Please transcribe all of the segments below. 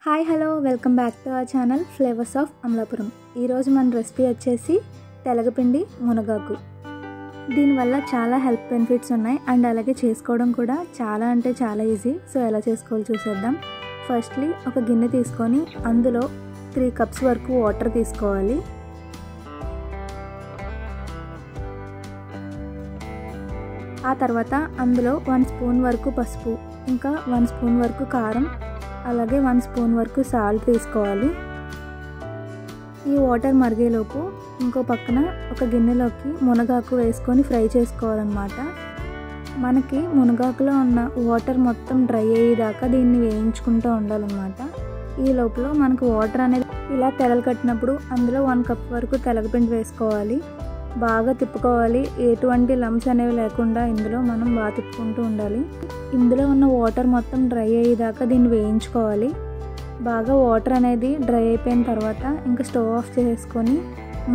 Hi hello welcome back to our channel flavours of Amalapuram. ఈరోజు మన recipe వచ్చేసి తెలగపిండి మునగాకు. దీనివల్ల చాలా హెల్త్ బెనిఫిట్స్ ఉన్నాయి అండ్ అలాగే చేసుకోవడం కూడా చాలా అంటే చాలా ఈజీ. సో ఎలా చేసుకోవాలో చూసేద్దాం. ఫస్ట్లీ ఒక గిన్నె తీసుకొని అందులో 3 కప్స్ వరకు వాటర్ తీసుకోవాలి. ఆ తర్వాత అందులో 1 స్పూన్ వరకు పసుపు, ఇంకా 1 స్పూన్ వరకు కారం, అలాగే 1 స్పూన్ వరకు సాల్ట్ తీసుకోవాలి. ఈ వాటర్ మరిగేలోపు ఇంకో పక్కన ఒక గిన్నెలోకి మునగాకు వేసుకొని ఫ్రై చేసుకోవాలన్నమాట. మనకి మునగాకులో ఉన్న వాటర్ మొత్తం డ్రై అయ్యేదాకా దీన్ని వేయించుకుంటూ ఉండాలన్నమాట. ఈ లోపల మనకు వాటర్ అనేది ఇలా తెరలు కట్టినప్పుడు అందులో 1 కప్ వరకు తెలగపిండి వేసుకోవాలి. బాగా తిప్పుకోవాలి. ఎటువంటి లంప్స్ అనేవి లేకుండా ఇందులో మనం బాగా తిప్పుకుంటూ ఉండాలి. ఇందులో ఉన్న వాటర్ మొత్తం డ్రై అయ్యేదాకా దీన్ని వేయించుకోవాలి. బాగా వాటర్ అనేది డ్రై అయిపోయిన తర్వాత ఇంకా స్టవ్ ఆఫ్ చేసుకొని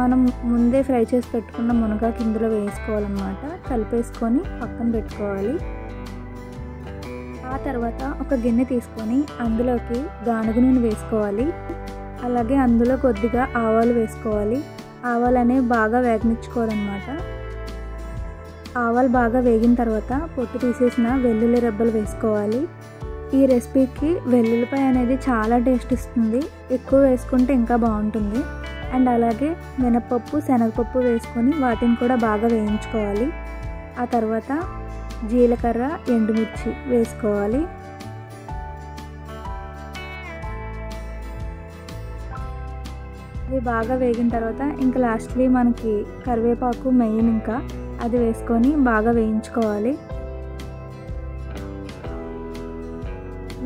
మనం ముందే ఫ్రై చేసి పెట్టుకున్న మునగాకు ఇందులో వేసుకోవాలన్నమాట. కలిపేసుకొని పక్కన పెట్టుకోవాలి. ఆ తర్వాత ఒక గిన్నె తీసుకొని అందులోకి గానుగ నూనె వేసుకోవాలి. అలాగే అందులో కొద్దిగా ఆవాలు వేసుకోవాలి. ఆవాలు అనేవి బాగా వేగనిచ్చుకోవాలన్నమాట. ఆవాలు బాగా వేగిన తర్వాత పొట్టు తీసేసిన వెల్లుల్లి రెబ్బలు వేసుకోవాలి. ఈ రెసిపీకి వెల్లుల్లిపాయ అనేది చాలా టేస్ట్ ఇస్తుంది. ఎక్కువ వేసుకుంటే ఇంకా బాగుంటుంది. అండ్ అలాగే మినపప్పు, శనగపప్పు వేసుకొని వాటిని కూడా బాగా వేయించుకోవాలి. ఆ తర్వాత జీలకర్ర, ఎండుమిర్చి వేసుకోవాలి. ఇవి బాగా వేగిన తర్వాత ఇంకా లాస్ట్లీ మనకి కరివేపాకు మెయిన్, ఇంకా అది వేసుకొని బాగా వేయించుకోవాలి.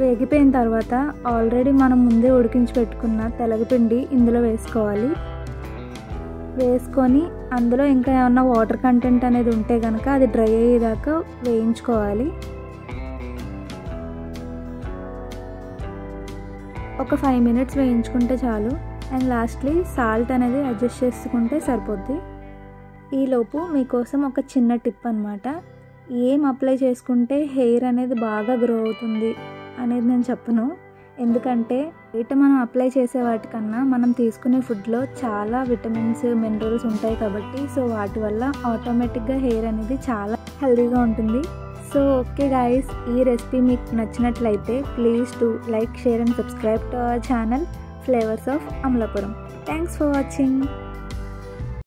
వేగిపోయిన తర్వాత ఆల్రెడీ మనం ముందే ఉడికించి పెట్టుకున్న తెలగపిండి ఇందులో వేసుకోవాలి. వేసుకొని అందులో ఇంకా ఏమన్నా వాటర్ కంటెంట్ అనేది ఉంటే కనుక అది డ్రై అయ్యేదాకా వేయించుకోవాలి. ఒక 5 మినిట్స్ వేయించుకుంటే చాలు. అండ్ లాస్ట్లీ సాల్ట్ అనేది అడ్జస్ట్ చేసుకుంటే సరిపోద్ది. ఈలోపు మీకోసం ఒక చిన్న టిప్ అనమాట. ఏం అప్లై చేసుకుంటే హెయిర్ అనేది బాగా గ్రో అవుతుంది అనేది నేను చెప్పను. ఎందుకంటే బయట మనం అప్లై చేసే వాటికన్నా మనం తీసుకునే ఫుడ్లో చాలా విటమిన్స్, మినరల్స్ ఉంటాయి కాబట్టి సో వాటి వల్ల ఆటోమేటిక్గా హెయిర్ అనేది చాలా హెల్తీగా ఉంటుంది. సో ఓకే గాయస్, ఈ రెసిపీ మీకు నచ్చినట్లయితే please do like, share and subscribe to our channel Flavors of Amalapuram. Thanks for watching.